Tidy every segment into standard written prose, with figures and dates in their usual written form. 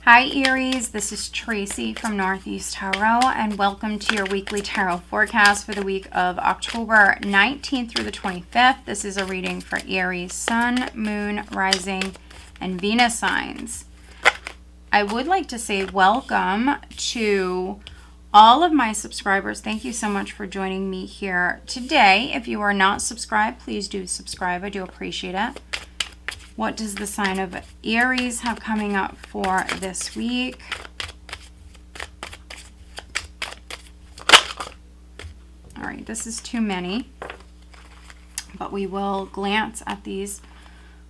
Hi Aries, this is Tracy from Northeast Tarot, and welcome to your weekly tarot forecast for the week of October 19th through the 25th. This is a reading for Aries, Sun, Moon, Rising, and Venus signs. I would like to say welcome to all of my subscribers. Thank you so much for joining me here today. If you are not subscribed, please do subscribe. I do appreciate it. What does the sign of Aries have coming up for this week? All right, this is too many, but we will glance at these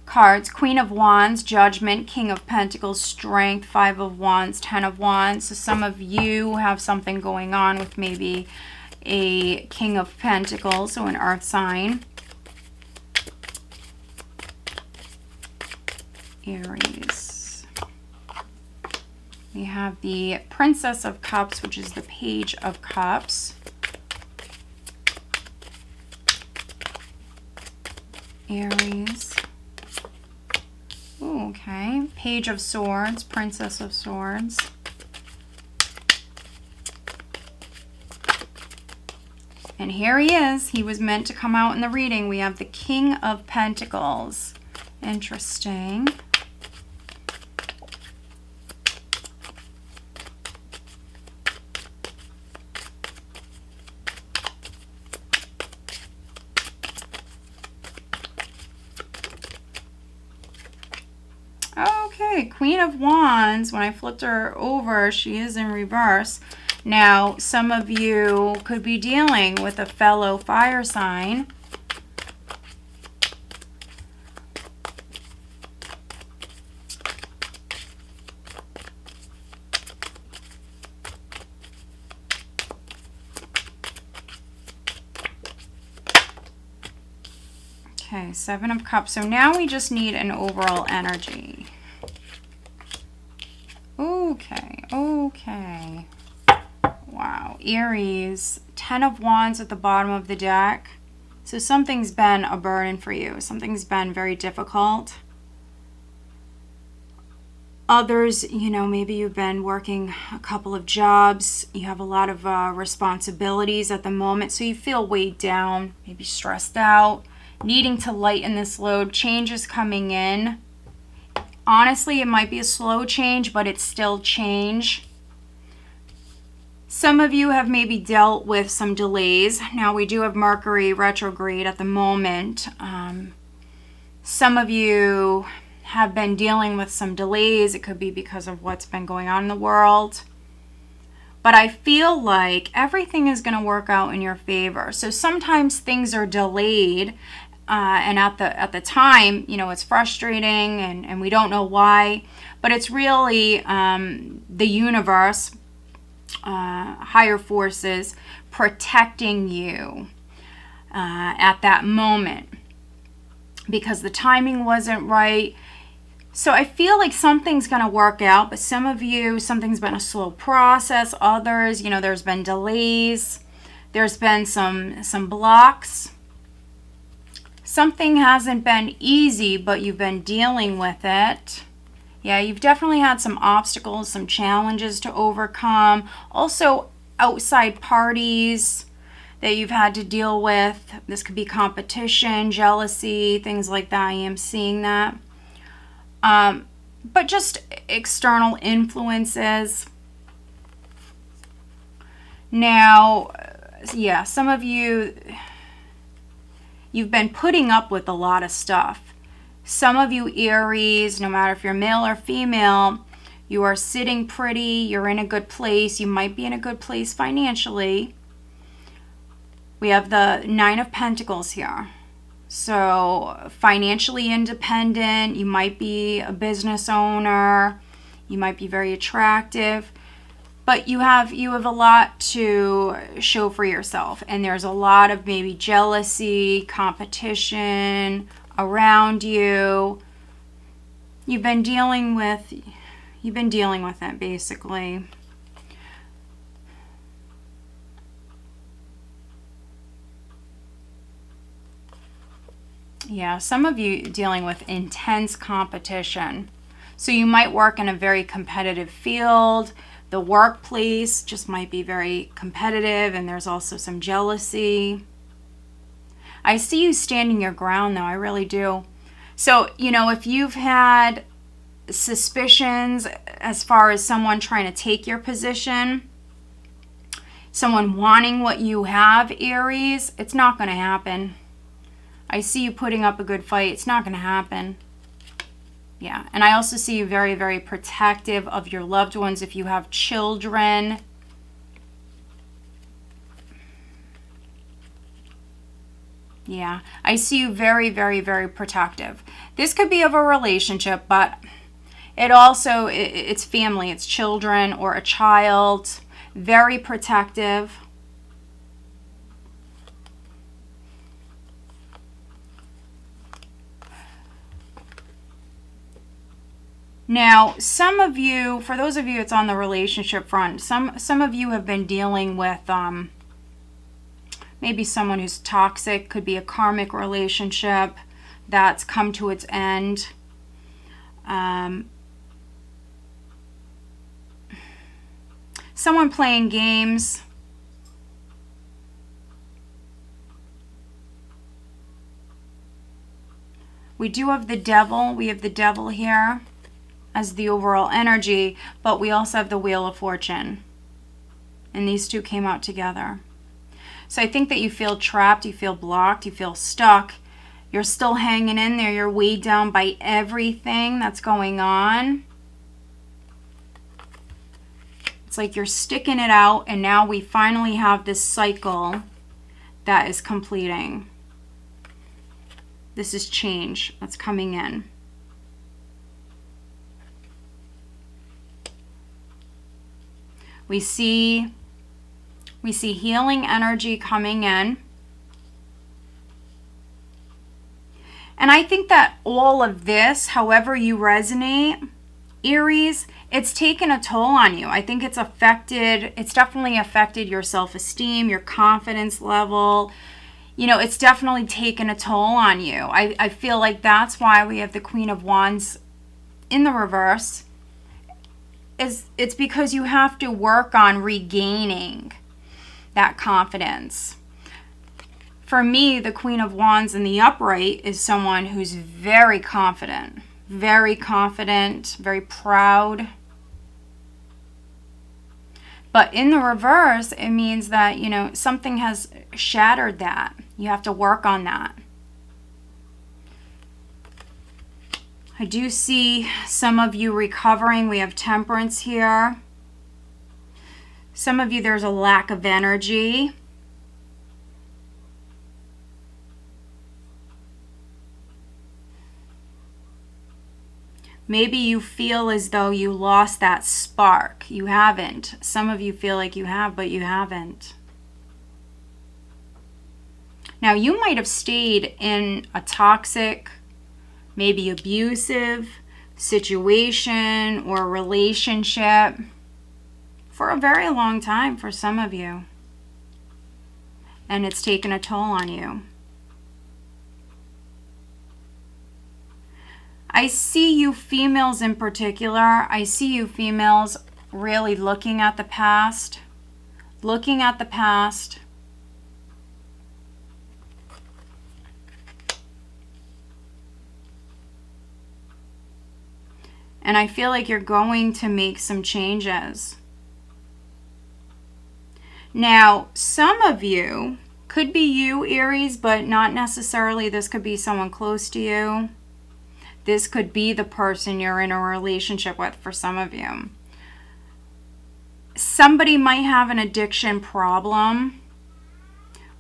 cards. Queen of Wands, Judgment, King of Pentacles, Strength, Five of Wands, Ten of Wands. So some of you have something going on with maybe a King of Pentacles, so an earth sign. Aries. We have the Princess of Cups, which is the Page of Cups. Aries. Ooh, okay. Page of Swords, Princess of Swords. And here he is. He was meant to come out in the reading. We have the King of Pentacles. Interesting. Okay, Queen of Wands. When I flipped her over, she is in reverse. Now, some of you could be dealing with a fellow fire sign. Okay, Seven of Cups. So now we just need an overall energy. Okay. Wow. Aries, Ten of Wands at the bottom of the deck. So something's been a burden for you. Something's been very difficult. Others, you know, maybe you've been working a couple of jobs. You have a lot of responsibilities at the moment. So you feel weighed down, maybe stressed out, needing to lighten this load. Change is coming in. Honestly, it might be a slow change, but it's still change. Some of you have maybe dealt with some delays. Now, we do have Mercury retrograde at the moment. Some of you have been dealing with some delays. It could be because of what's been going on in the world. But I feel like everything is going to work out in your favor. So sometimes things are delayed. And at the time, you know, it's frustrating and we don't know why, but it's really the universe, higher forces protecting you at that moment because the timing wasn't right. So I feel like something's going to work out, but some of you, something's been a slow process. Others, you know, there's been delays. There's been some blocks. Something hasn't been easy, but you've been dealing with it. Yeah, you've definitely had some obstacles, some challenges to overcome. Also, outside parties that you've had to deal with. This could be competition, jealousy, things like that. I am seeing that. But just external influences. Now, yeah, some of you, you've been putting up with a lot of stuff. Some of you Aries, no matter if you're male or female, you are sitting pretty, you're in a good place, you might be in a good place financially. We have the Nine of Pentacles here. So financially independent, you might be a business owner, you might be very attractive. But you have a lot to show for yourself. And there's a lot of maybe jealousy, competition around you. You've been dealing with it basically. Yeah, some of you dealing with intense competition. So you might work in a very competitive field. The workplace just might be very competitive, and there's also some jealousy. I see you standing your ground, though. I really do. So, you know, if you've had suspicions as far as someone trying to take your position, someone wanting what you have, Aries, it's not going to happen. I see you putting up a good fight. It's not going to happen. Yeah, and I also see you very, very protective of your loved ones if you have children. Yeah, I see you very, very, very protective. This could be of a relationship, but it also, it's family, it's children or a child. Very protective. Now, some of you, for those of you it's on the relationship front, some of you have been dealing with maybe someone who's toxic, could be a karmic relationship that's come to its end. Someone playing games. We do have the devil. We have the devil here as the overall energy, but we also have the Wheel of Fortune. And these two came out together. So I think that you feel trapped, you feel blocked, you feel stuck. You're still hanging in there. You're weighed down by everything that's going on. It's like you're sticking it out, and now we finally have this cycle that is completing. This is change that's coming in. We see healing energy coming in. And I think that all of this, however you resonate, Aries, it's taken a toll on you. I think it's definitely affected your self-esteem, your confidence level. You know, it's definitely taken a toll on you. I feel like that's why we have the Queen of Wands in the reverse. It's because you have to work on regaining that confidence. For me, the Queen of Wands in the upright is someone who's very confident, very proud. But in the reverse, it means that, you know, something has shattered that. You have to work on that. I do see some of you recovering. We have Temperance here. Some of you, there's a lack of energy. Maybe you feel as though you lost that spark. You haven't. Some of you feel like you have, but you haven't. Now, you might have stayed in a toxic, maybe abusive situation or relationship for a very long time for some of you. And it's taken a toll on you. I see you females in particular. I see you females really looking at the past. Looking at the past. And I feel like you're going to make some changes. Now, some of you, could be you, Aries, but not necessarily. This could be someone close to you. This could be the person you're in a relationship with for some of you. Somebody might have an addiction problem.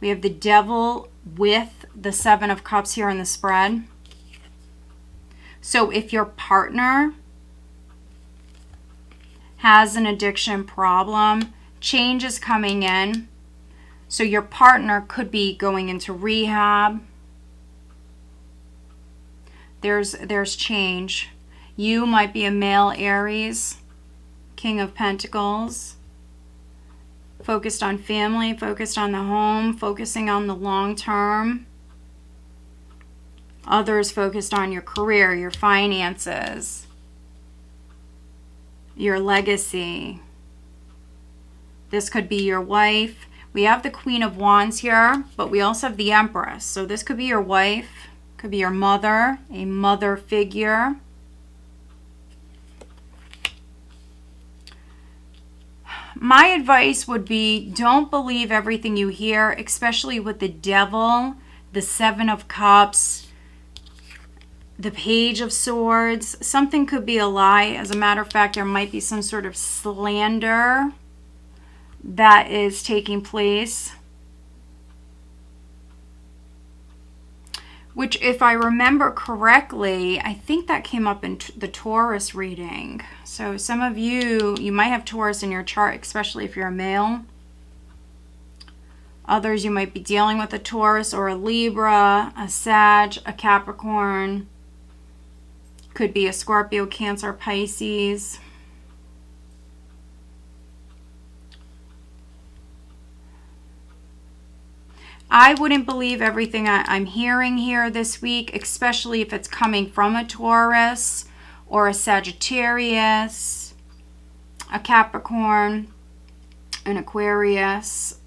We have the devil with the Seven of Cups here in the spread. So if your partner has an addiction problem, change is coming in. So your partner could be going into rehab. There's change. You might be a male Aries, King of Pentacles, focused on family, focused on the home, focusing on the long term. Others focused on your career, your finances. your legacy. This could be your wife. We have the Queen of Wands here, but we also have the Empress. So this could be your wife, could be your mother, a mother figure. My advice would be, don't believe everything you hear, especially with the Devil, the Seven of Cups, the Page of Swords. Something could be a lie. As a matter of fact, there might be some sort of slander that is taking place, which, if I remember correctly, I think that came up in the Taurus reading. So some of you might have Taurus in your chart, especially if you're a male. Others, you might be dealing with a Taurus or a Libra, a Sag, a Capricorn. Could be a Scorpio, Cancer, Pisces. I wouldn't believe everything I'm hearing here this week, especially if it's coming from a Taurus or a Sagittarius, a Capricorn, an Aquarius,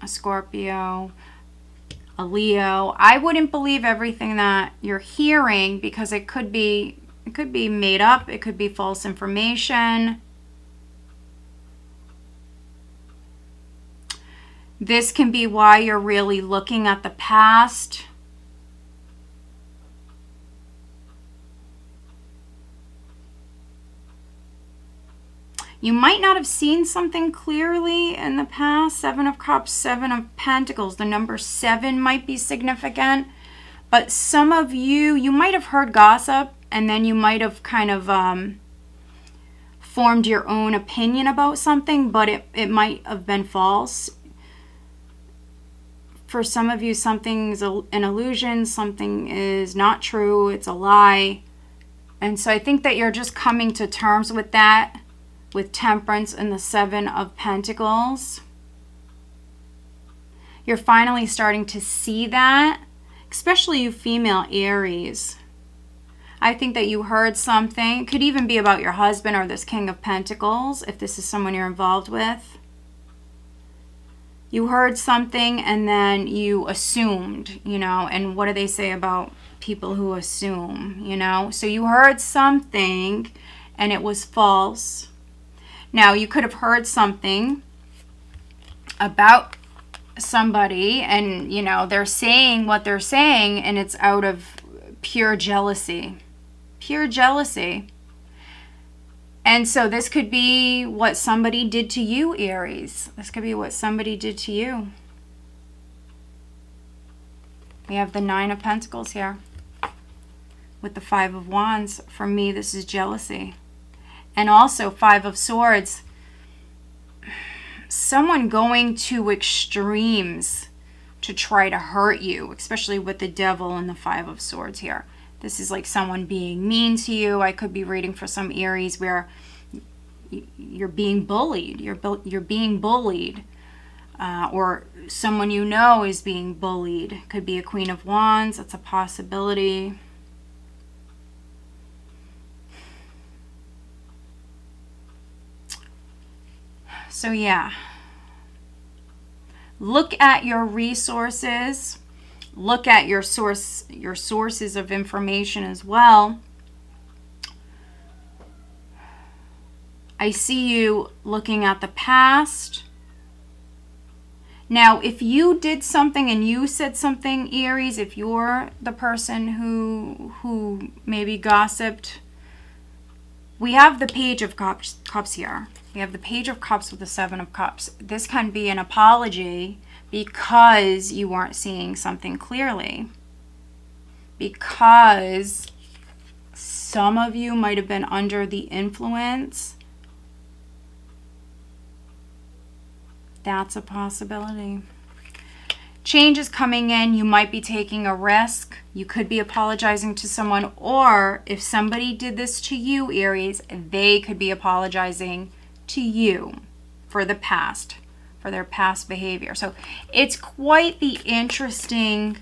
a Scorpio, a Leo. I wouldn't believe everything that you're hearing, because it could be made up. It could be false information. This can be why you're really looking at the past. You might not have seen something clearly in the past. Seven of Cups, Seven of Pentacles. The number 7 might be significant. But some of you might have heard gossip, and then you might have kind of formed your own opinion about something, but it might have been false. For some of you, something's an illusion, something is not true, it's a lie. And so I think that you're just coming to terms with that, with Temperance and the Seven of Pentacles. You're finally starting to see that, especially you female Aries. I think that you heard something. It could even be about your husband or this King of Pentacles, if this is someone you're involved with. You heard something and then you assumed, and what do they say about people who assume, So you heard something and it was false. Now, you could have heard something about somebody and, they're saying what they're saying, and it's out of pure jealousy. Pure jealousy. And so this could be what somebody did to you, Aries. This could be what somebody did to you. We have the Nine of Pentacles here with the Five of Wands. For me, this is jealousy. And also Five of Swords. Someone going to extremes to try to hurt you, especially with the Devil and the Five of Swords here. This is like someone being mean to you. I could be reading for some Aries where you're being bullied. You're being bullied. Or someone is being bullied. Could be a Queen of Wands. That's a possibility. So yeah. Look at your resources. Look at your sources of information as well. I see you looking at the past. Now, if you did something and you said something, Aries, if you're the person who maybe gossiped, we have the Page of Cups here. We have the Page of Cups with the Seven of Cups. This can be an apology because you weren't seeing something clearly. Because some of you might have been under the influence. That's a possibility. Change is coming in. You might be taking a risk. You could be apologizing to someone. Or if somebody did this to you, Aries, they could be apologizing to you for the past, for their past behavior. So it's quite the interesting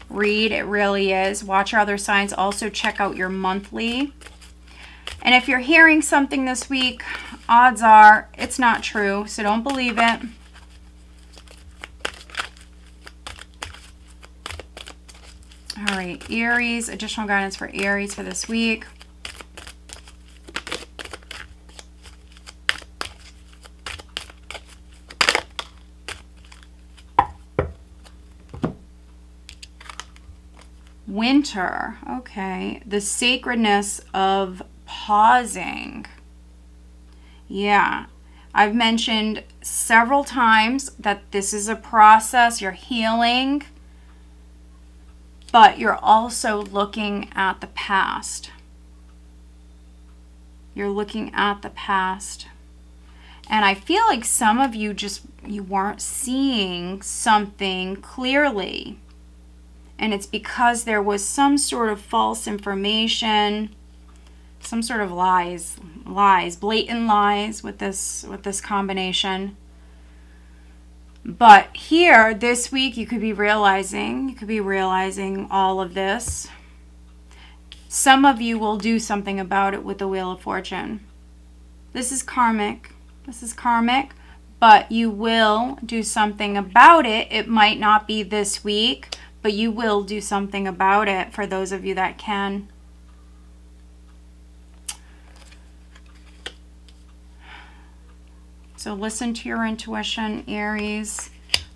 read. It really is. Watch your other signs. Also check out your monthly. And if you're hearing something this week, odds are it's not true, so don't believe it. All right, Aries, additional guidance for Aries for this week. Winter, okay. The sacredness of pausing. Yeah, I've mentioned several times that this is a process. You're healing, but you're also looking at the past. You're looking at the past. And I feel like some of you you weren't seeing something clearly. And it's because there was some sort of false information, some sort of lies, blatant lies with this combination. But here, this week, you could be realizing all of this. Some of you will do something about it with the Wheel of Fortune. This is karmic. But you will do something about it. It might not be this week, but you will do something about it for those of you that can. So listen to your intuition, Aries.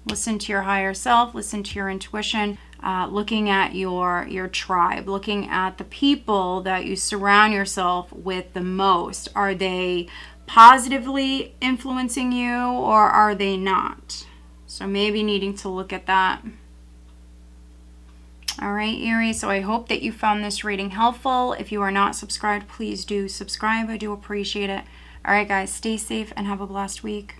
Listen to your higher self. Listen to your intuition. Looking at your tribe. Looking at the people that you surround yourself with the most. Are they positively influencing you or are they not? So maybe needing to look at that. All right, Aries, so I hope that you found this reading helpful. If you are not subscribed, please do subscribe. I do appreciate it. All right, guys, stay safe and have a blessed week.